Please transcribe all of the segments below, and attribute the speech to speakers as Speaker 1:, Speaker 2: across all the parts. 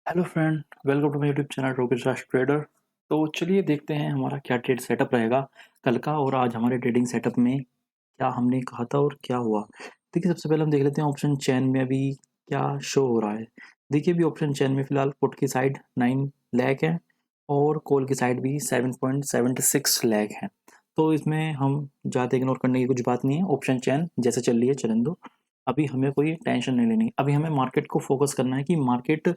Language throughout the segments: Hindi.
Speaker 1: Hello friend, welcome to my YouTube channel Rokesh Raj trader. तो चलिए देखते हैं हमारा क्या ट्रेड सेटअप रहेगा कल का, और आज हमारे ट्रेडिंग सेटअप में क्या हमने कहा था और क्या हुआ। देखिए, सबसे पहले हम देख लेते हैं ऑप्शन चेन में अभी क्या शो हो रहा है। देखिए, अभी ऑप्शन चेन में फिलहाल पुट की साइड 9 लाख है और कॉल की साइड भी 7.76 लाख है। तो इसमें हम ज़्यादा इग्नोर करने की कुछ बात नहीं है। ऑप्शन चेन जैसे चल रही है चलन दो, अभी हमें कोई टेंशन नहीं लेनी। अभी हमें मार्केट को फोकस करना है कि मार्केट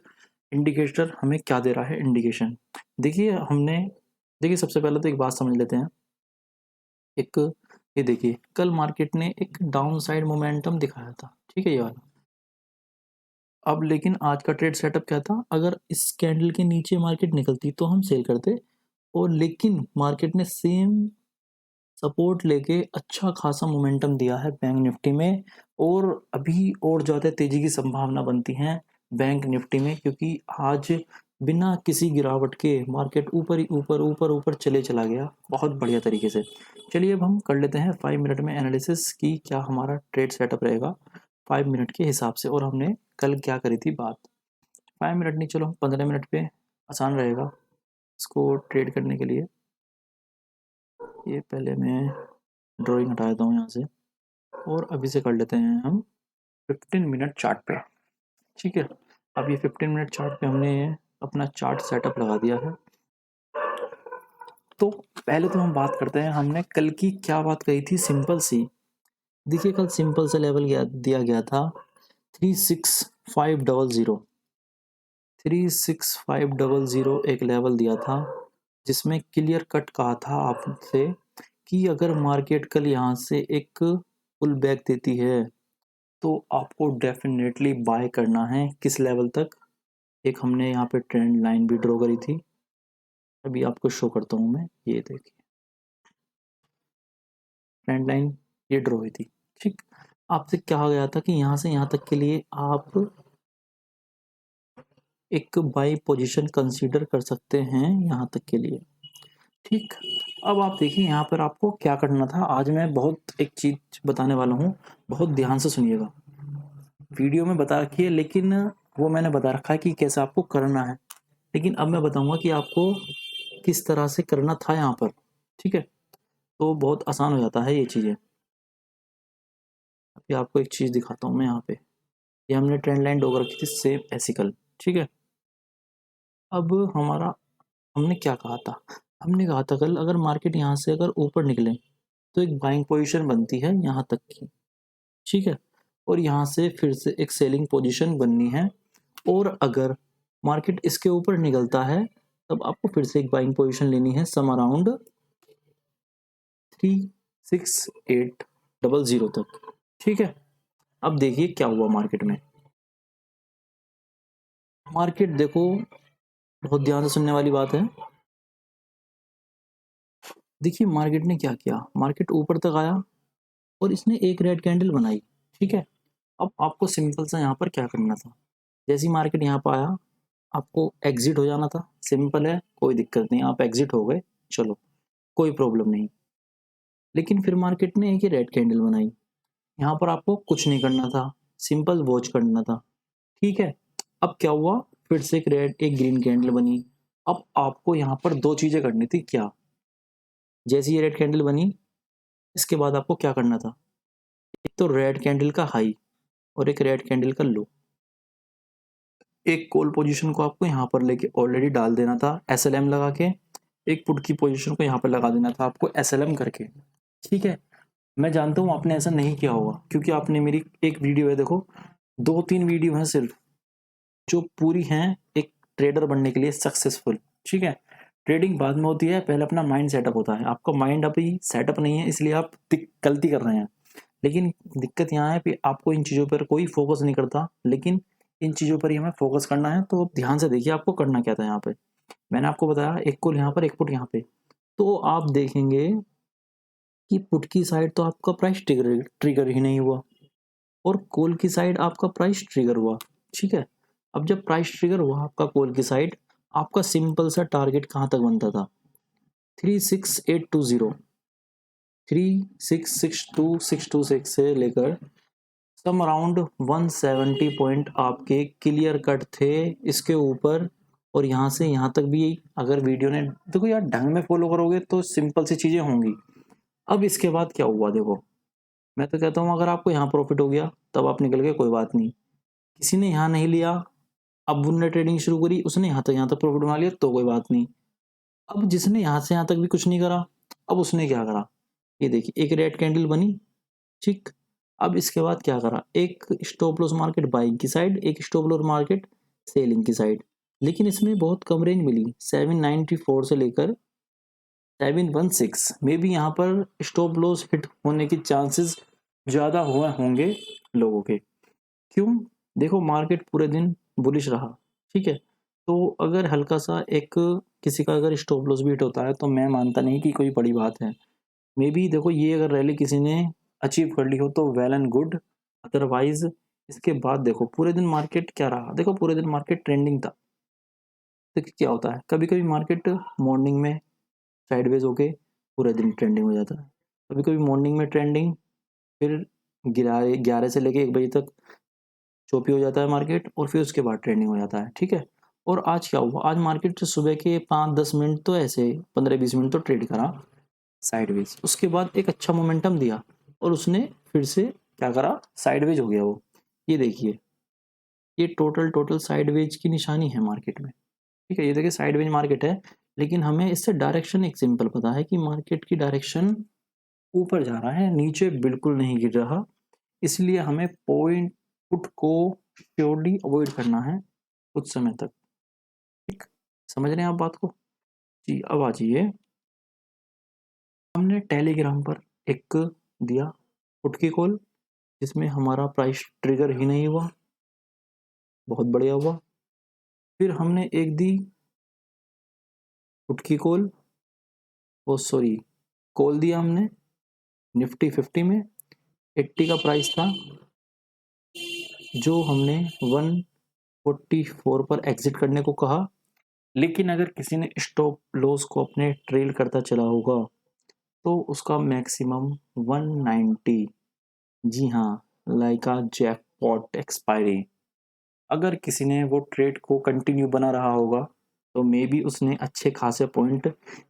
Speaker 1: इंडिकेटर हमें क्या दे रहा है। इंडिकेशन देखिए, देखिए सबसे पहले तो एक बात समझ लेते हैं। एक ये देखिए, कल मार्केट ने एक डाउन साइड मोमेंटम दिखाया था, ठीक है ये वाला। अब लेकिन आज का ट्रेड सेटअप क्या था, अगर इस कैंडल के नीचे मार्केट निकलती तो हम सेल करते, और लेकिन मार्केट ने सेम सपोर्ट लेके अच्छा खासा मोमेंटम दिया है बैंक निफ्टी में, और अभी और ज़्यादा तेज़ी की संभावना बनती है बैंक निफ्टी में, क्योंकि आज बिना किसी गिरावट के मार्केट ऊपर ही ऊपर ऊपर ऊपर चले चला गया बहुत बढ़िया तरीके से। चलिए अब हम कर लेते हैं 5 मिनट में एनालिसिस की क्या हमारा ट्रेड सेटअप रहेगा 5 मिनट के हिसाब से, और हमने कल क्या करी थी बात। 5 मिनट नहीं, चलो 15 मिनट पे आसान रहेगा इसको ट्रेड करने के लिए। ये पहले मैं ड्राइंग हटा देता हूँ यहाँ से, और अभी से कर लेते हैं हम 15 मिनट चार्ट पे। ठीक है, अब ये 15 मिनट चार्ट पे हमने अपना चार्ट सेटअप लगा दिया है। तो पहले तो हम बात करते हैं, हमने कल की क्या बात कही थी, सिंपल सी। देखिए, कल सिंपल सा लेवल दिया गया था 36500। 36500 एक लेवल दिया था, जिसमें क्लियर कट कहा था आपसे कि अगर मार्केट कल यहाँ से एक पुल बैक देती है तो आपको डेफिनेटली बाय करना है। किस लेवल तक, एक हमने यहाँ पे ट्रेंड लाइन भी ड्रॉ करी थी, अभी आपको शो करता हूँ मैं। ये देखिए, ट्रेंड लाइन ये ड्रॉ हुई थी। ठीक, आपसे कहा गया था कि यहाँ से यहाँ तक के लिए आप एक बाय पोजीशन कंसीडर कर सकते हैं यहाँ तक के लिए। ठीक, अब आप देखिए यहाँ पर आपको क्या करना था। आज मैं बहुत एक चीज बताने वाला हूँ, बहुत ध्यान से सुनिएगा। वीडियो में बता रखी है, लेकिन वो मैंने बता रखा है कि कैसे आपको करना है, लेकिन अब मैं बताऊंगा कि आपको किस तरह से करना था यहाँ पर। ठीक है, तो बहुत आसान हो जाता है ये चीज़ें। अभी आपको एक चीज़ दिखाता हूँ मैं यहाँ पे। ये हमने ट्रेंड लाइन ड्रॉ रखी थी सेम ऐसी कल। ठीक है, अब हमारा हमने क्या कहा था, हमने कहा था कल अगर मार्केट यहाँ से अगर ऊपर निकले तो एक बाइंग पोजीशन बनती है यहाँ तक की। ठीक है, और यहाँ से फिर से एक सेलिंग पोजीशन बननी है, और अगर मार्केट इसके ऊपर निकलता है तब आपको फिर से एक बाइंग पोजीशन लेनी है सम अराउंड 36800 तक। ठीक है, अब देखिए क्या हुआ मार्केट में। मार्केट देखो, बहुत ध्यान से सुनने वाली बात है। देखिए मार्केट ने क्या किया, मार्केट ऊपर तक आया और इसने एक रेड कैंडल बनाई। ठीक है, अब आपको सिंपल सा यहाँ पर क्या करना था, जैसी मार्केट यहाँ पर आया आपको एग्जिट हो जाना था। सिंपल है, कोई दिक्कत नहीं, आप एग्जिट हो गए, चलो कोई प्रॉब्लम नहीं। लेकिन फिर मार्केट ने एक ही रेड कैंडल बनाई, यहाँ पर आपको कुछ नहीं करना था, सिंपल वॉच करना था। ठीक है, अब क्या हुआ, फिर से एक रेड एक ग्रीन कैंडल बनी। अब आपको यहाँ पर दो चीजें करनी थी। क्या, जैसे ये रेड कैंडल बनी इसके बाद आपको क्या करना था, एक तो रेड कैंडल का हाई और एक रेड कैंडल का लो। एक कॉल पोजीशन को आपको यहाँ पर लेके ऑलरेडी डाल देना था एसएलएम लगा के, एक पुट की पोजीशन को यहाँ पर लगा देना था आपको एसएलएम करके। ठीक है, मैं जानता हूँ आपने ऐसा नहीं किया होगा, क्योंकि आपने मेरी एक वीडियो है, देखो 2-3 वीडियो हैं सिर्फ जो पूरी हैं एक ट्रेडर बनने के लिए सक्सेसफुल। ठीक है, ट्रेडिंग बाद में होती है, पहले अपना माइंड सेटअप होता है। आपका माइंड अभी सेटअप नहीं है, इसलिए आप गलती कर रहे हैं। लेकिन दिक्कत यहाँ है कि आपको इन चीज़ों पर कोई फोकस नहीं करता, लेकिन इन चीज़ों पर ही हमें फोकस करना है। तो ध्यान से देखिए आपको करना क्या था। यहाँ पे मैंने आपको बताया एक कॉल यहाँ पर एक पुट यहाँ पे, तो आप देखेंगे कि पुट की साइड तो आपका प्राइस ट्रिगर ट्रिगर ही नहीं हुआ, और कॉल की साइड आपका प्राइस ट्रिगर हुआ। ठीक है, अब जब प्राइस ट्रिगर हुआ आपका कॉल की साइड, आपका सिंपल सा टारगेट कहाँ तक बनता था, 36820। 3662626 से लेकर सम अराउंड 170 पॉइंट आपके क्लियर कट थे इसके ऊपर, और यहाँ से यहाँ तक भी अगर वीडियो ने देखो यार ढंग में फॉलो करोगे तो सिंपल सी चीज़ें होंगी। अब इसके बाद क्या हुआ देखो, मैं तो कहता हूँ अगर आपको यहाँ प्रॉफिट हो गया तब आप निकल गए, कोई बात नहीं। किसी ने यहाँ नहीं लिया, अब उनने ट्रेडिंग शुरू करी, उसने यहाँ तक प्रॉफिट बना लिया तो कोई बात नहीं। अब जिसने यहाँ से यहाँ तक भी कुछ नहीं करा, अब उसने क्या करा, ये देखिए एक रेड कैंडल बनी, ठीक। अब इसके बाद क्या करा, एक स्टॉप लॉस मार्केट बाइंग की साइड, एक स्टॉप लॉस मार्केट सेलिंग की साइड, लेकिन इसमें बहुत कम रेंज मिली, 794 से लेकर 716 में भी यहाँ पर स्टॉप लॉस हिट होने की चांसेस ज़्यादा हुए होंगे लोगों के। क्यों, देखो मार्केट पूरे दिन बुलिश रहा, ठीक है। तो अगर हल्का सा एक किसी का अगर स्टॉप लॉस भी हिट होता है तो मैं मानता नहीं कि कोई बड़ी बात है। मे बी देखो ये अगर रैली किसी ने अचीव कर ली हो तो वेल एंड गुड, अदरवाइज इसके बाद देखो पूरे दिन मार्केट क्या रहा, देखो पूरे दिन मार्केट ट्रेंडिंग था। देखिए क्या होता है, कभी कभी मार्केट मॉर्निंग में साइडवेज होके पूरे दिन ट्रेंडिंग हो जाता है, कभी कभी मॉर्निंग में ट्रेंडिंग, फिर 11 से लेके 1 बजे तक चोपी हो जाता है मार्केट, और फिर उसके बाद ट्रेंडिंग हो जाता है, ठीक है। और आज क्या हुआ, आज मार्केट सुबह के 5-10 मिनट तो ऐसे 15-20 मिनट तो ट्रेड करा साइडवेज, उसके बाद एक अच्छा मोमेंटम दिया और उसने फिर से क्या करा, साइडवेज हो गया वो। ये देखिए, ये टोटल टोटल साइडवेज की निशानी है मार्केट में, ठीक है। ये देखिए साइडवेज मार्केट है, लेकिन हमें इससे डायरेक्शन एक सिंपल पता है कि मार्केट की डायरेक्शन ऊपर जा रहा है, नीचे बिल्कुल नहीं गिर रहा। इसलिए हमें पॉइंट पुट को श्योरली अवॉइड करना है कुछ समय तक, ठीक। समझ रहे हैं आप बात को? जी, अब आ जाइए, हमने टेलीग्राम पर एक दिया पुट की कॉल, जिसमें हमारा प्राइस ट्रिगर ही नहीं हुआ, बहुत बढ़िया हुआ। फिर हमने एक दी पुट की कॉल, ओ सॉरी, कॉल दिया हमने निफ्टी 50 में, 80 का प्राइस था, जो हमने 144 पर एग्जिट करने को कहा। लेकिन अगर किसी ने स्टॉप लॉस को अपने ट्रेल करता चला होगा तो उसका मैक्सिमम 190, जी हाँ, लाइक अ जैकपॉट एक्सपायरी। अगर किसी ने वो ट्रेड को कंटिन्यू बना रहा होगा तो मे बी उसने अच्छे खासे पॉइंट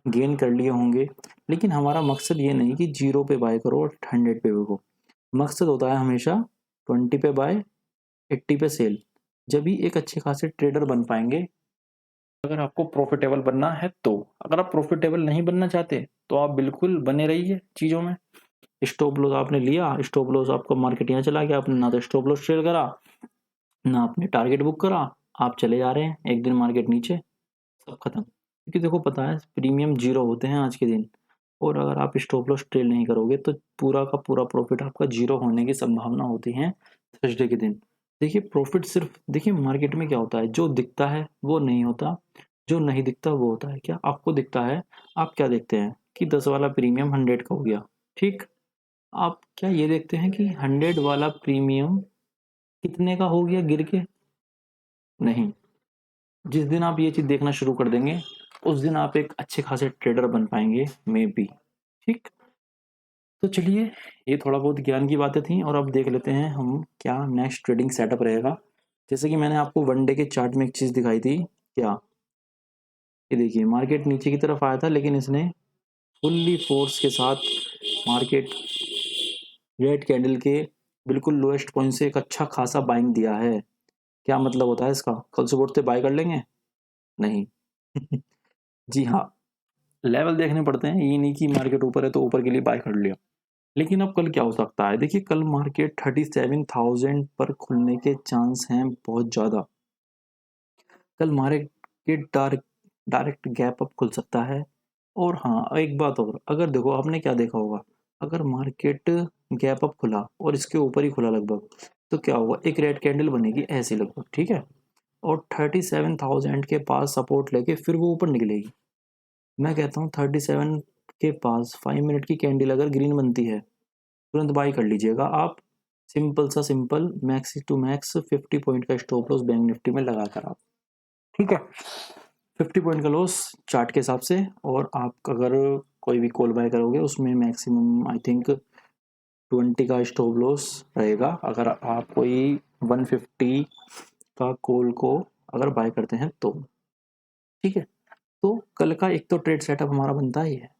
Speaker 1: गेन कर लिए होंगे। लेकिन हमारा मकसद ये नहीं कि 0 पे बाय करो और 100 पे बिको, मकसद होता है हमेशा 20 पे बाय, 80 पे सेल। जब भी एक अच्छे खासे ट्रेडर बन पाएंगे, अगर आपको प्रॉफिटेबल बनना है तो। अगर आप प्रॉफिटेबल नहीं बनना चाहते तो आप बिल्कुल बने रहिए चीज़ों में। स्टॉप लॉस आपने लिया, स्टॉप लॉस आपका मार्केट यहाँ चला गया, आपने ना तो स्टॉप लॉस ट्रेड करा ना आपने टारगेट बुक करा, आप चले जा रहे हैं, एक दिन मार्केट नीचे, सब खत्म। क्योंकि देखो पता है प्रीमियम 0 होते हैं आज के दिन, और अगर आप स्टॉप लॉस ट्रेड नहीं करोगे तो पूरा का पूरा प्रॉफिट आपका 0 होने की संभावना होती है थर्सडे के दिन। देखिए प्रॉफिट सिर्फ देखिए मार्केट में क्या होता है, जो दिखता है वो नहीं होता, जो नहीं दिखता वो होता है। क्या आपको दिखता है, आप क्या देखते हैं कि 10 वाला प्रीमियम 100 का हो गया, ठीक। आप क्या ये देखते हैं कि 100 वाला प्रीमियम कितने का हो गया गिर के? नहीं। जिस दिन आप ये चीज़ देखना शुरू कर देंगे उस दिन आप एक अच्छे खासे ट्रेडर बन पाएंगे मे बी, ठीक। तो चलिए, ये थोड़ा बहुत ज्ञान की बातें थी, और अब देख लेते हैं हम क्या नेक्स्ट ट्रेडिंग सेटअप रहेगा। जैसे कि मैंने आपको वन डे के चार्ट में एक चीज़ दिखाई थी, क्या, ये देखिए मार्केट नीचे की तरफ आया था लेकिन इसने फुल्ली फोर्स के साथ मार्केट रेड कैंडल के बिल्कुल लोएस्ट पॉइंट से एक अच्छा खासा बाइंग दिया है। क्या मतलब होता है इसका, कल सुबह उठते बाय कर लेंगे? नहीं। जी हाँ, लेवल देखने पड़ते हैं, ये नहीं कि मार्केट ऊपर है तो ऊपर के लिए बाय कर लिया। लेकिन अब कल क्या हो सकता है, देखिए कल मार्केट 37,000 पर खुलने के चांस हैं बहुत ज़्यादा। कल मार्केट डायरेक्ट गैप अप खुल सकता है। और हाँ, एक बात और, अगर देखो आपने क्या देखा होगा, अगर मार्केट गैप अप खुला और इसके ऊपर ही खुला लगभग, तो क्या होगा, एक रेड कैंडल बनेगी ऐसी लगभग, ठीक है। और 37,000 के पास सपोर्ट लेके फिर वो ऊपर निकलेगी। मैं कहता हूँ 37 के पास 5 मिनट की कैंडल अगर ग्रीन बनती है, तुरंत बाई कर लीजिएगा आप। सिंपल सा simple, max to max 50 point का स्टॉप लॉस बैंक निफ्टी में लगा कर आप, ठीक है। 50 पॉइंट का लॉस चार्ट के हिसाब से, और आप अगर कोई भी कॉल बाय करोगे उसमें मैक्सिमम आई थिंक 20 का स्टॉप लॉस रहेगा अगर आप कोई 150 का कॉल को अगर बाय करते हैं तो। ठीक है, तो कल का एक तो ट्रेड सेटअप हमारा बनता ही है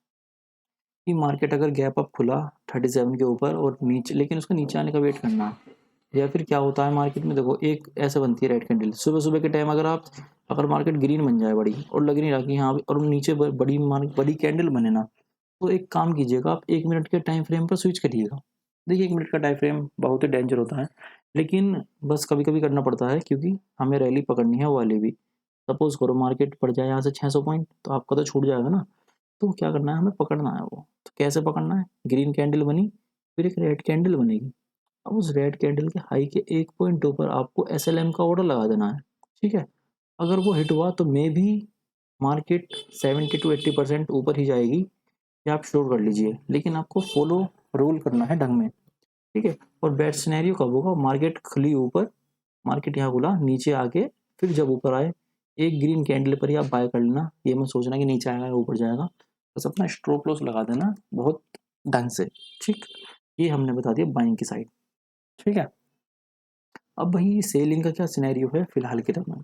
Speaker 1: कि मार्केट अगर गैप अप खुला 37 के ऊपर और नीचे, लेकिन उसका नीचे आने का वेट करना है। या फिर क्या होता है मार्केट में, देखो एक ऐसे बनती है रेड कैंडल सुबह सुबह के टाइम, अगर मार्केट ग्रीन बन जाए बड़ी और लग नहीं रहा कि हाँ, और नीचे बड़ी कैंडल बने ना, तो एक काम कीजिएगा, आप 1 मिनट के टाइम फ्रेम पर स्विच करिएगा। देखिए 1 मिनट का टाइम फ्रेम बहुत ही डेंजर होता है, लेकिन बस कभी कभी करना पड़ता है क्योंकि हमें रैली पकड़नी है वो वाली भी। सपोज करो मार्केट पड़ जाए यहाँ से 600 पॉइंट, तो आपका तो छूट जाएगा ना। तो क्या करना है, हमें पकड़ना है वो। तो कैसे पकड़ना है, ग्रीन कैंडल बनी, फिर एक रेड कैंडल बनेगी। अब उस रेड कैंडल के हाई के 1 पॉइंट ऊपर आपको एसएलएम का ऑर्डर लगा देना है। ठीक है, अगर वो हिट हुआ तो मे भी मार्केट 70 to 80% ऊपर ही जाएगी, ये आप श्योर कर लीजिए, लेकिन आपको फॉलो रूल करना है ढंग में। ठीक है, और बेस्ट सिनेरियो कब होगा, मार्केट खुली ऊपर, मार्केट यहाँ खुला नीचे आके, फिर जब ऊपर आए एक ग्रीन कैंडल पर ही आप बाय कर लेना। ये मत सोचना कि नीचे आएगा या ऊपर जाएगा, बस अपना स्ट्रोक लॉस लगा देना बहुत ढंग से। ठीक, ये हमने बता दिया बाइंग की साइड। ठीक है, अब भाई सेलिंग का क्या सिनेरियो है फिलहाल के टाइम में।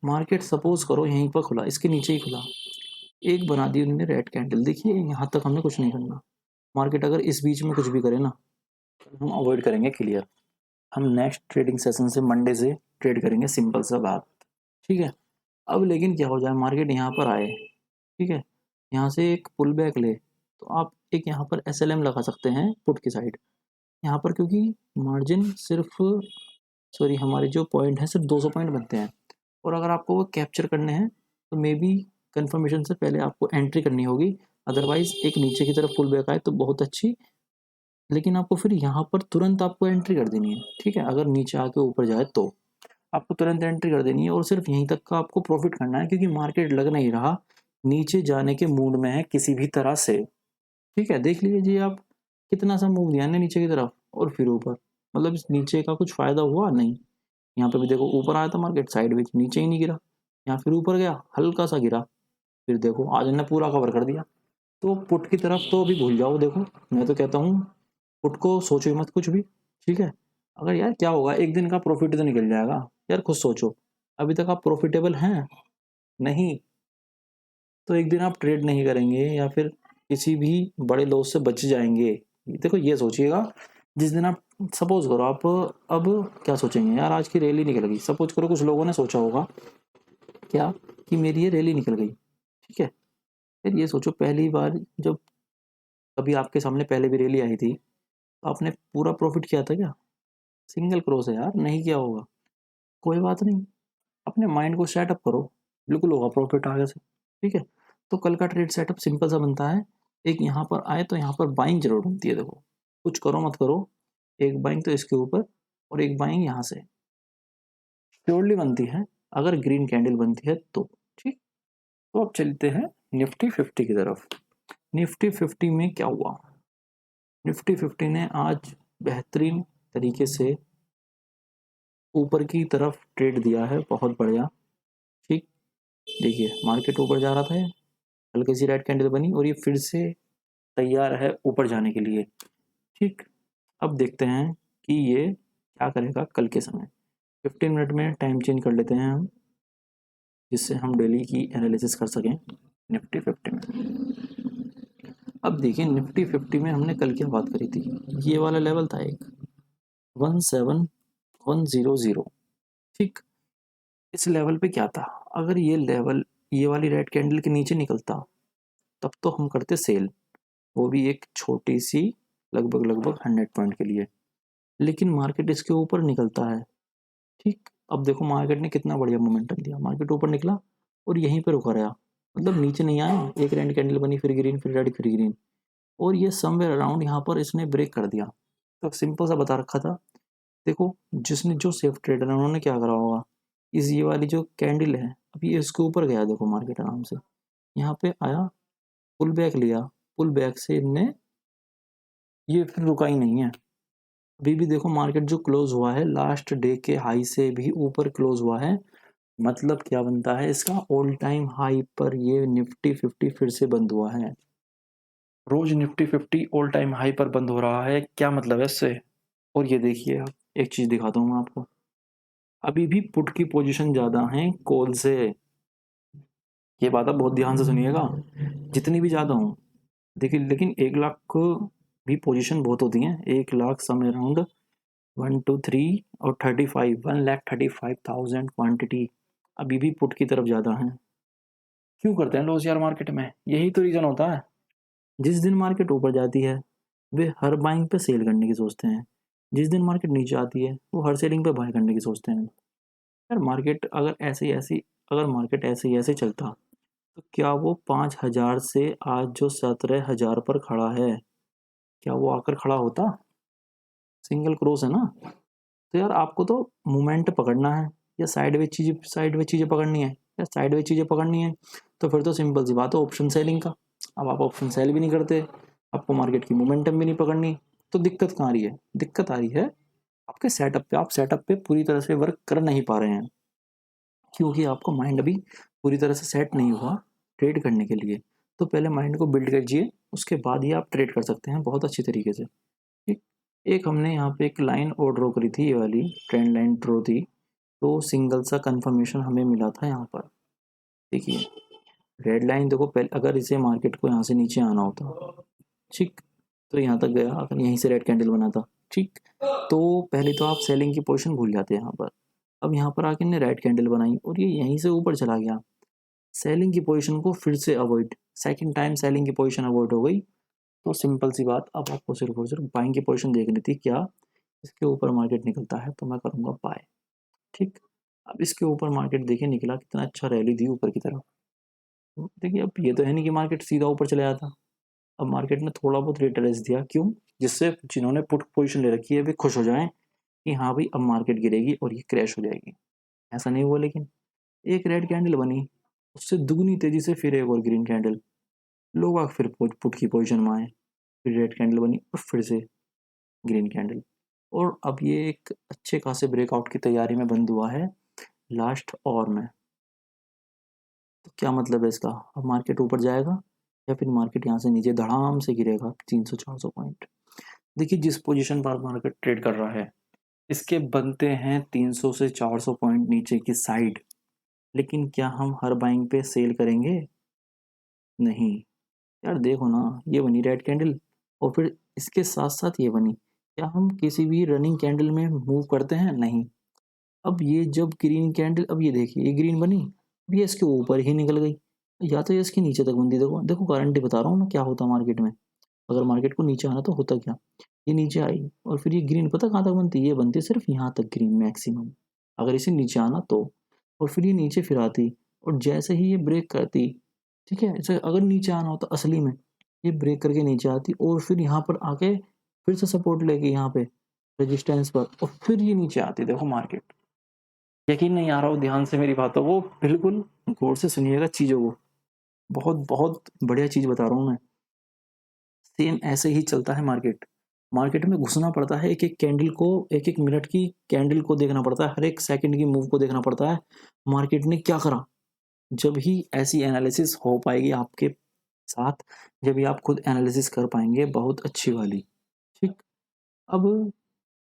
Speaker 1: मार्केट सपोज करो यहीं पर खुला, इसके नीचे ही खुला, एक बना दी उन्होंने रेड कैंडल, देखिए यहाँ तक हमने कुछ नहीं करना। मार्केट अगर इस बीच में कुछ भी करे ना, हम अवॉइड करेंगे क्लियर। हम नेक्स्ट ट्रेडिंग सेशन से मंडे से ट्रेड करेंगे, सिंपल सा बात। ठीक है, अब लेकिन क्या हो जाए, मार्केट यहाँ पर आए, ठीक है, यहाँ से एक पुल बैक ले, तो आप एक यहाँ पर एसएलएम लगा सकते हैं पुट की साइड यहाँ पर, क्योंकि मार्जिन सिर्फ, सॉरी, हमारे जो पॉइंट है सिर्फ 200 पॉइंट बनते हैं, और अगर आपको वो कैप्चर करने हैं तो मे बी कन्फर्मेशन से पहले आपको एंट्री करनी होगी। अदरवाइज एक नीचे की तरफ पुल बैक आए तो बहुत अच्छी, लेकिन आपको फिर यहाँ पर तुरंत आपको एंट्री कर देनी है। ठीक है, अगर नीचे आके ऊपर जाए तो आपको तुरंत एंट्री कर देनी है, और सिर्फ यहीं तक का आपको प्रॉफिट करना है, क्योंकि मार्केट लग नहीं रहा नीचे जाने के मूड में है किसी भी तरह से। ठीक है, देख लीजिए आप, कितना सा मूव दिया ना नीचे की तरफ और फिर ऊपर, मतलब इस नीचे का कुछ फायदा हुआ नहीं। यहाँ पे भी देखो ऊपर आया था मार्केट साइड में, नीचे ही नहीं गिरा, यहाँ फिर ऊपर गया हल्का सा गिरा, फिर देखो आज ने पूरा कवर कर दिया। तो पुट की तरफ तो अभी भूल जाओ, देखो मैं तो कहता हूँ पुट को सोचो ही मत कुछ भी। ठीक है, अगर यार क्या होगा, एक दिन का प्रॉफिट तो निकल जाएगा, यार खुद सोचो, अभी तक आप प्रॉफिटेबल हैं नहीं, तो एक दिन आप ट्रेड नहीं करेंगे या फिर किसी भी बड़े लॉस से बच जाएंगे। देखो ये सोचिएगा, जिस दिन आप, सपोज करो आप, अब क्या सोचेंगे, यार आज की रैली निकल गई, सपोज करो कुछ लोगों ने सोचा होगा क्या, कि मेरी ये रैली निकल गई। ठीक है, फिर ये सोचो पहली बार जब कभी आपके सामने पहले भी रैली आई थी, तो आपने पूरा प्रॉफिट किया था क्या, सिंगल क्रॉस है यार, नहीं किया होगा, कोई बात नहीं, अपने माइंड को सेटअप करो, बिल्कुल होगा प्रॉफिट आगे से। ठीक है, तो कल का ट्रेड सेटअप सिंपल सा बनता है, एक यहाँ पर आए तो यहाँ पर बाइंग जरूर बनती है, देखो कुछ करो मत करो, एक बाइंग तो इसके ऊपर और एक बाइंग यहाँ से प्योरली बनती है, अगर ग्रीन कैंडल बनती है तो। ठीक, तो अब चलते हैं निफ्टी 50 की तरफ। निफ्टी 50 में क्या हुआ, निफ्टी 50 ने आज बेहतरीन तरीके से ऊपर की तरफ ट्रेड दिया है, बहुत बढ़िया। ठीक, देखिए मार्केट ऊपर जा रहा था, हल्की सी रेड कैंडल बनी और ये फिर से तैयार है ऊपर जाने के लिए। ठीक, अब देखते हैं कि ये क्या करेगा कल के समय। 15 मिनट में टाइम चेंज कर लेते हैं हम, जिससे हम डेली की एनालिसिस कर सकें निफ्टी 50 में। अब देखिए निफ्टी 50 में हमने कल क्या बात करी थी, ये वाला लेवल था एक 17100। ठीक, इस लेवल पे क्या था, अगर ये लेवल ये वाली रेड कैंडल के नीचे निकलता तब तो हम करते सेल, वो भी एक छोटी सी, लगभग लगभग 100 पॉइंट के लिए, लेकिन मार्केट इसके ऊपर निकलता है। ठीक, अब देखो मार्केट ने कितना बढ़िया मोमेंटम दिया, मार्केट ऊपर निकला और यहीं पर रुका रहा, मतलब नीचे नहीं आया, एक रेड कैंडल बनी फिर ग्रीन फिर रेड फिर ग्रीन, और ये समवेयर अराउंड यहाँ पर इसने ब्रेक कर दिया। तो सिंपल सा बता रखा था, देखो जिसने जो सेफ ट्रेडर है उन्होंने क्या करा होगा, इस ये वाली जो कैंडल है अभी ये इसके ऊपर गया, देखो मार्केट आराम से यहाँ पे आया, पुल बैक लिया, पुल बैक से इनने ये फिर रुका ही नहीं है। अभी भी देखो मार्केट जो क्लोज हुआ है लास्ट डे के हाई से भी ऊपर क्लोज हुआ है, मतलब क्या बनता है इसका, ऑल टाइम हाई पर ये निफ्टी 50 फिर से बंद हुआ है। रोज निफ्टी 50 ऑल टाइम हाई पर बंद हो रहा है, क्या मतलब है इससे? और ये देखिए आप, एक चीज़ दिखाता हूँ मैं आपको, अभी भी पुट की पोजीशन ज़्यादा है कॉल से। ये बात आप बहुत ध्यान से सुनिएगा, जितनी भी ज़्यादा हो। देखिए लेकिन 1 लाख को भी पोजीशन बहुत होती हैं, 1 लाख सम अराउंड 1 2 3 और 35, 1,35,000 क्वांटिटी अभी भी पुट की तरफ ज़्यादा है। क्यों करते हैं लोग यार मार्केट में? यही तो रीज़न होता है। जिस दिन मार्केट ऊपर जाती है वे हर बाइंग पे सेल करने की सोचते हैं, जिस दिन मार्केट नीचे आती है वो हर सेलिंग पे बाय करने की सोचते हैं। यार मार्केट अगर मार्केट ऐसे ही ऐसे चलता तो क्या वो 5,000 से आज जो 17,000 पर खड़ा है, क्या वो आकर खड़ा होता? सिंगल क्रॉस है ना। तो यार आपको तो मोमेंट पकड़ना है, या साइडवेज चीज़ें पकड़नी है, या साइडवेज चीज़ें पकड़नी है तो फिर तो सिंपल सी बात है ऑप्शन सेलिंग का। अब आप ऑप्शन सेल भी नहीं करते, आपको मार्केट की मोमेंटम भी नहीं पकड़नी, तो दिक्कत कहाँ आ रही है? दिक्कत आ रही है आपके सेटअप पे। आप सेटअप पे पूरी तरह से वर्क कर नहीं पा रहे हैं, क्योंकि आपका माइंड अभी पूरी तरह से सेट नहीं हुआ ट्रेड करने के लिए। तो पहले माइंड को बिल्ड कीजिए, उसके बाद ही आप ट्रेड कर सकते हैं बहुत अच्छी तरीके से। ठीक। एक हमने यहाँ पे एक लाइन और ड्रॉ करी थी, ये वाली ट्रेंड लाइन ड्रॉ थी, तो सिंगल सा कंफर्मेशन हमें मिला था यहाँ पर। देखिए रेड लाइन देखो, पहले अगर इसे मार्केट को यहाँ से नीचे आना होता, ठीक, तो यहाँ तक गया, अगर यहीं से रेड कैंडल बना था, ठीक, तो पहले तो आप सेलिंग की पोजीशन भूल जाते हैं यहाँ पर। अब यहाँ पर आके ने रेड कैंडल बनाई और ये यहीं से ऊपर चला गया, सेलिंग की पोजीशन को फिर से अवॉइड, सेकंड टाइम सेलिंग की पोजीशन अवॉइड हो गई। तो सिंपल सी बात, अब आपको सिर्फ और सिर्फ बाइंग की पोजीशन देखनी थी। क्या इसके ऊपर मार्केट निकलता है तो मैं करूँगा बाय, ठीक। अब इसके ऊपर मार्केट देखिए निकला, कितना अच्छा रैली दी ऊपर की तरफ। तो देखिए अब ये तो है नहीं कि मार्केट सीधा ऊपर चले जाता, अब मार्केट ने थोड़ा बहुत रिट्रेस दिया, क्यों? जिससे जिन्होंने पुट पोजीशन ले रखी है वे खुश हो जाएं कि हाँ भाई अब मार्केट गिरेगी और ये क्रैश हो जाएगी। ऐसा नहीं हुआ, लेकिन एक रेड कैंडल बनी, उससे दुगनी तेजी से फिर एक और ग्रीन कैंडल, लोग आग फिर पुट की पोजीशन में आए, फिर रेड कैंडल बनी और फिर से ग्रीन कैंडल, और अब ये एक अच्छे खासे ब्रेकआउट की तैयारी में बंद हुआ है लास्ट और में। तो क्या मतलब है इसका? अब मार्केट ऊपर जाएगा या फिर मार्केट यहाँ से नीचे धड़ाम से गिरेगा 300-400 पॉइंट। देखिए जिस पोजीशन पर मार्केट ट्रेड कर रहा है इसके बनते हैं 300 से 400 पॉइंट नीचे की साइड, लेकिन क्या हम हर बाइंग पे सेल करेंगे? नहीं। यार देखो ना, ये बनी रेड कैंडल और फिर इसके साथ साथ ये बनी, क्या हम किसी भी रनिंग कैंडल में मूव करते हैं? नहीं। अब ये जब ग्रीन कैंडल, अब ये देखिए ये ग्रीन बनी, अब ये इसके ऊपर ही निकल गई, या तो ये इसके नीचे तक बनती। देखो देखो गारंटी बता रहा हूँ मैं क्या होता मार्केट में, अगर मार्केट को नीचे आना तो होता क्या, ये नीचे आई और फिर ये ग्रीन पता कहाँ तक बनती है? ये बनती सिर्फ यहाँ तक ग्रीन मैक्सिमम, अगर इसे नीचे आना तो। और फिर ये नीचे फिर आती और जैसे ही ये ब्रेक करती, ठीक है, इसे अगर नीचे आना होता असली में, ये ब्रेक करके नीचे आती और फिर यहाँ पर आके फिर से सपोर्ट लेके यहाँ पे रेजिस्टेंस पर, और फिर ये नीचे आती। देखो मार्केट, यकीन नहीं आ रहा हो ध्यान से मेरी बातों को, बिल्कुल गौर से सुनिएगा चीज़ों को, बहुत बहुत बढ़िया चीज़ बता रहा हूँ मैं। सेम ऐसे ही चलता है मार्केट, मार्केट में घुसना पड़ता है, एक एक कैंडल को, एक एक मिनट की कैंडल को देखना पड़ता है, हर एक सेकंड की मूव को देखना पड़ता है, मार्केट ने क्या करा। जब ही ऐसी एनालिसिस हो पाएगी आपके साथ, जब ही आप खुद एनालिसिस कर पाएंगे बहुत अच्छी वाली, ठीक। अब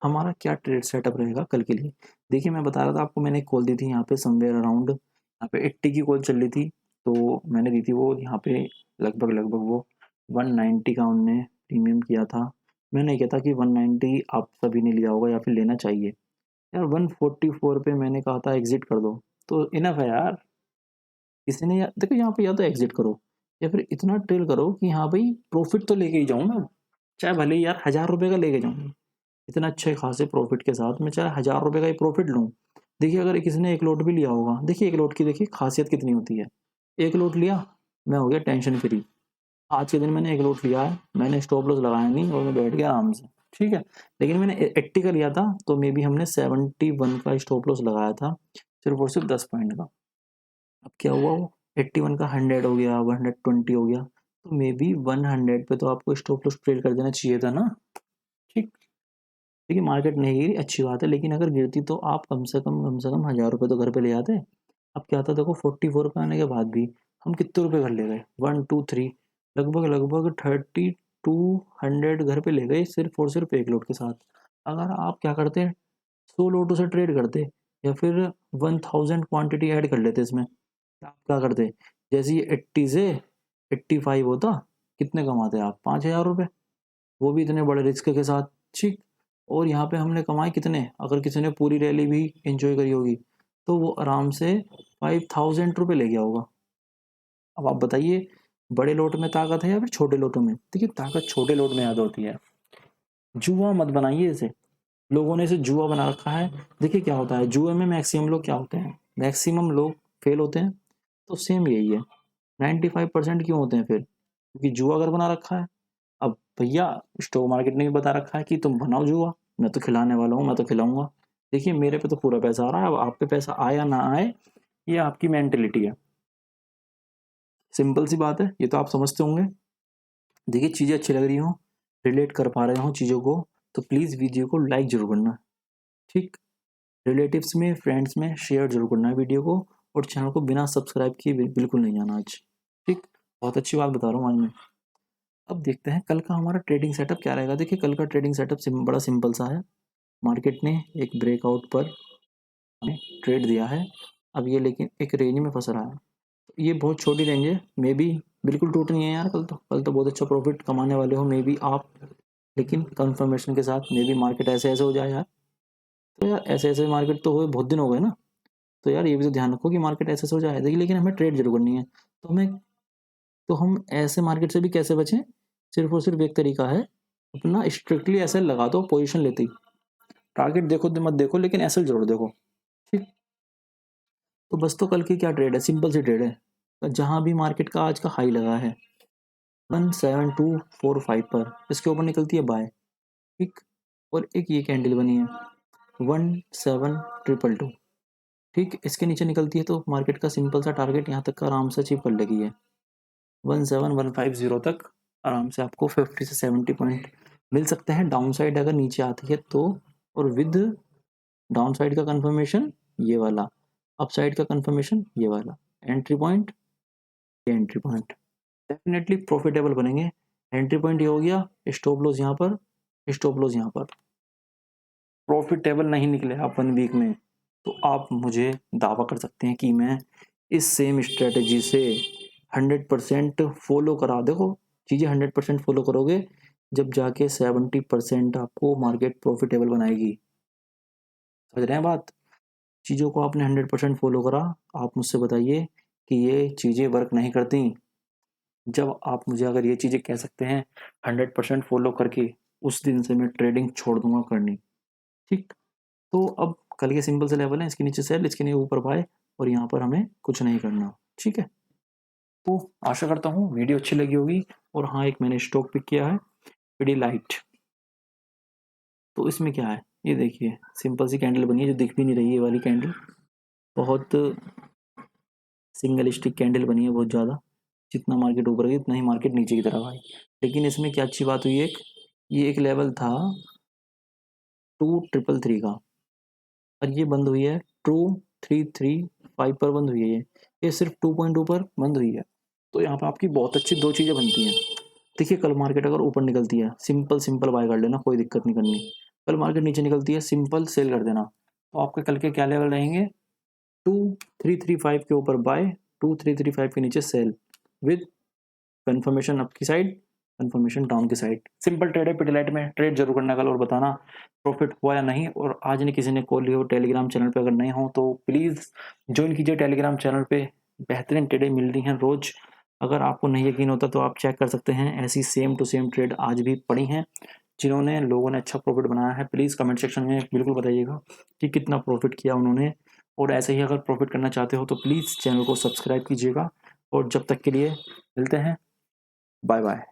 Speaker 1: हमारा क्या ट्रेड सेटअप रहेगा कल के लिए? देखिए मैं बता रहा था आपको, मैंने कॉल दी थी यहाँ पे समवेयर अराउंड, यहाँ पे 80 की कॉल चल रही थी, तो मैंने दी थी वो यहाँ पे लगभग लगभग वो 190 का उनने प्रीमियम किया था। मैंने किया था कि 190 आप सभी ने लिया होगा या फिर लेना चाहिए। यार 144 पे मैंने कहा था एग्जिट कर दो, तो इनफ है यार। किसी ने देखो यहाँ पे या तो एग्जिट करो या फिर इतना ट्रेल करो कि हाँ भाई प्रॉफिट तो लेके ही जाऊँ मैं, चाहे भले ही यार 1,000 रुपये का लेके जाऊँ, इतना अच्छे खासे प्रॉफिट के साथ मैं चाहे 1,000 रुपये का ही प्रॉफिट लूँ। देखिए अगर किसी ने एक लोट भी लिया होगा, देखिए एक लोट की देखिए खासियत कितनी होती है, एक लोट लिया, मैं हो गया टेंशन फ्री। आज के दिन मैंने एक लोट लिया है, मैंने स्टॉप लॉस लगाया नहीं और मैं बैठ गया आराम से, ठीक है। लेकिन मैंने 80 का लिया था तो मे बी हमने 71 का स्टॉप लॉस लगाया था, सिर्फ और सिर्फ 10 पॉइंट का। अब क्या हुआ, वो 81 का 100 हो गया, 120 हो गया, तो मे बी 100 पे तो आपको स्टॉप लॉस ट्रेड कर देना चाहिए था ना, ठीक। देखिए मार्केट नहीं गिरी अच्छी बात है, लेकिन अगर गिरती तो आप कम से कम 1,000 रुपये तो घर पे ले आते। अब क्या था देखो, 44 पे आने के बाद भी हम कितने रुपए घर ले गए, 1 2 3, लगभग लगभग 200 घर पे ले गए सिर्फ और सिर्फ एक लोट के साथ। अगर आप क्या करते, 100 लोटों से ट्रेड करते या फिर 1000 क्वांटिटी ऐड कर लेते इसमें, तो आप क्या करते, जैसे ये 80 से 85 होता, कितने कमाते आप, 5000 रुपये, वो भी इतने बड़े रिस्क के साथ। ठीक। और यहाँ पे हमने कमाए कितने, अगर किसी ने पूरी रैली भी एंजॉय करी होगी तो वो आराम से 5000 रुपये ले गया होगा। अब आप बताइए, बड़े लोट में ताकत है या फिर छोटे लोटों में? देखिए, ताकत छोटे लोट में याद होती है। जुआ मत बनाइए इसे, लोगों ने इसे जुआ बना रखा है। देखिए क्या होता है, जुए में मैक्सिमम लोग क्या होते हैं, मैक्सिमम लोग फेल होते हैं। तो सेम यही है, 95% क्यों होते हैं फिर, क्योंकि जुआ अगर बना रखा है। अब भैया, स्टॉक मार्केट ने भी बता रखा है कि तुम बनाओ जुआ, मैं तो खिलाने वाला हूँ, मैं तो खिलाऊंगा। देखिए मेरे पे तो पूरा पैसा आ रहा है, अब आप पे पैसा आए या ना आए, ये आपकी मेंटेलिटी है। सिंपल सी बात है, ये तो आप समझते होंगे। देखिए चीज़ें अच्छी लग रही हों, रिलेट कर पा रहे हो चीज़ों को, तो प्लीज़ वीडियो को लाइक जरूर करना। ठीक। रिलेटिव्स में, फ्रेंड्स में शेयर जरूर करना है वीडियो को, और चैनल को बिना सब्सक्राइब किए बिल्कुल नहीं जाना आज। ठीक। बहुत अच्छी बात बता रहा हूँ आज मैं। अब देखते हैं कल का हमारा ट्रेडिंग सेटअप क्या रहेगा। देखिए कल का ट्रेडिंग सेटअप बड़ा सिंपल सा है। मार्केट ने एक ब्रेकआउट पर हमें ट्रेड दिया है, अब ये लेकिन एक रेंज में फंस रहा है। ये बहुत छोटी रेंज है, मे बी बिल्कुल टूट नहीं है यार, कल तो बहुत अच्छा प्रॉफिट कमाने वाले हो मे बी आप, लेकिन कंफर्मेशन के साथ मे बी मार्केट ऐसे ऐसे हो जाए यार। तो यार ऐसे ऐसे मार्केट तो हुए बहुत दिन हो गए ना, तो यार ये भी तो ध्यान रखो कि मार्केट ऐसे ऐसे हो जाए। देखिए लेकिन हमें ट्रेड जरूर करनी है, तो हम ऐसे मार्केट से भी कैसे बचें, सिर्फ और सिर्फ एक तरीका है, अपना स्ट्रिक्टली ऐसे लगा दो पोजीशन लेते ही। टारगेट देखो मत देखो, लेकिन ऐसे जरूर देखो। ठीक। तो बस, तो कल की क्या ट्रेड है, सिंपल सी ट्रेड है। जहां भी मार्केट का आज का हाई लगा है 17245 पर, इसके ऊपर निकलती है बाय। ठीक। और एक ये कैंडल बनी है 17222। ठीक। इसके नीचे निकलती है तो मार्केट का सिंपल सा टारगेट यहाँ तक का आराम से अचीव कर लेगी है, 17150 तक आराम से आपको 50 से 70 पॉइंट मिल सकते हैं डाउन साइड अगर नीचे आती है तो। और विद डाउन साइड का कंफर्मेशन ये वाला, अप साइड का कंफर्मेशन ये वाला, एंट्री पॉइंट, ये एंट्री पॉइंट, डेफिनेटली प्रॉफिटेबल बनेंगे। एंट्री पॉइंट ये हो गया, स्टॉप लॉस यहाँ पर, स्टॉप लॉस यहाँ पर। प्रॉफिटेबल नहीं निकले आप 1 वीक में, तो आप मुझे दावा कर सकते हैं कि मैं इस सेम स्ट्रेटजी से 100% फॉलो करा, देखो चीज़ें 100% फॉलो करोगे जब जाके 70% आपको मार्केट प्रॉफिटेबल बनाएगी। समझ रहे हैं बात? चीज़ों को आपने 100% फॉलो करा, आप मुझसे बताइए कि ये चीज़ें वर्क नहीं करती। जब आप मुझे अगर ये चीज़ें कह सकते हैं 100% फॉलो करके, उस दिन से मैं ट्रेडिंग छोड़ दूंगा करनी। ठीक। तो अब कल के सिंपल से लेवल है, इसके नीचे सेल, इसके नीचे ऊपर बाय, और यहाँ पर हमें कुछ नहीं करना। ठीक है। तो आशा करता हूँ वीडियो अच्छी लगी होगी। और हाँ, एक मैंने स्टॉक पिक किया है पिडीलाइट। तो इसमें क्या है, ये देखिए सिंपल सी कैंडल बनी है जो दिख भी नहीं रही है, ये वाली कैंडल बहुत सिंगल स्टिक कैंडल बनी है बहुत ज़्यादा। जितना मार्केट ऊपर गई उतना ही मार्केट नीचे की तरफ आई। लेकिन इसमें क्या अच्छी बात हुई, ये एक लेवल था 2333 का, और ये बंद हुई है 2335 पर बंद हुई है। ये सिर्फ 2.2 पर बंद हुई है। तो यहाँ पर आपकी बहुत अच्छी दो चीज़ें बनती हैं। देखिए कल मार्केट अगर ऊपर निकलती है, सिंपल सिंपल बाय कर लेना, कोई दिक्कत नहीं करनी। कल मार्केट नीचे निकलती है, सिंपल सेल कर देना। तो आपके कल के क्या लेवल रहेंगे, 2335 के ऊपर बाय, 2335 के नीचे सेल, विद कंफर्मेशन अप की साइड, कंफर्मेशन डाउन की साइड। सिंपल ट्रेड है, पिडीलाइट में ट्रेड जरूर करना कल, और बताना प्रॉफिट हुआ या नहीं। और आज ने किसी ने कॉल लिया हो टेलीग्राम चैनल पे अगर नहीं हो तो प्लीज़ ज्वाइन कीजिए टेलीग्राम चैनल पे, बेहतरीन ट्रेडें मिल रही हैं रोज़। अगर आपको नहीं यकीन होता तो आप चेक कर सकते हैं, ऐसी सेम टू सेम ट्रेड आज भी पड़ी हैं जिन्होंने लोगों ने अच्छा प्रॉफिट बनाया है। प्लीज़ कमेंट सेक्शन में बिल्कुल बताइएगा कि कितना प्रॉफिट किया उन्होंने। और ऐसे ही अगर प्रॉफिट करना चाहते हो तो प्लीज़ चैनल को सब्सक्राइब कीजिएगा। और जब तक के लिए मिलते हैं, बाय बाय।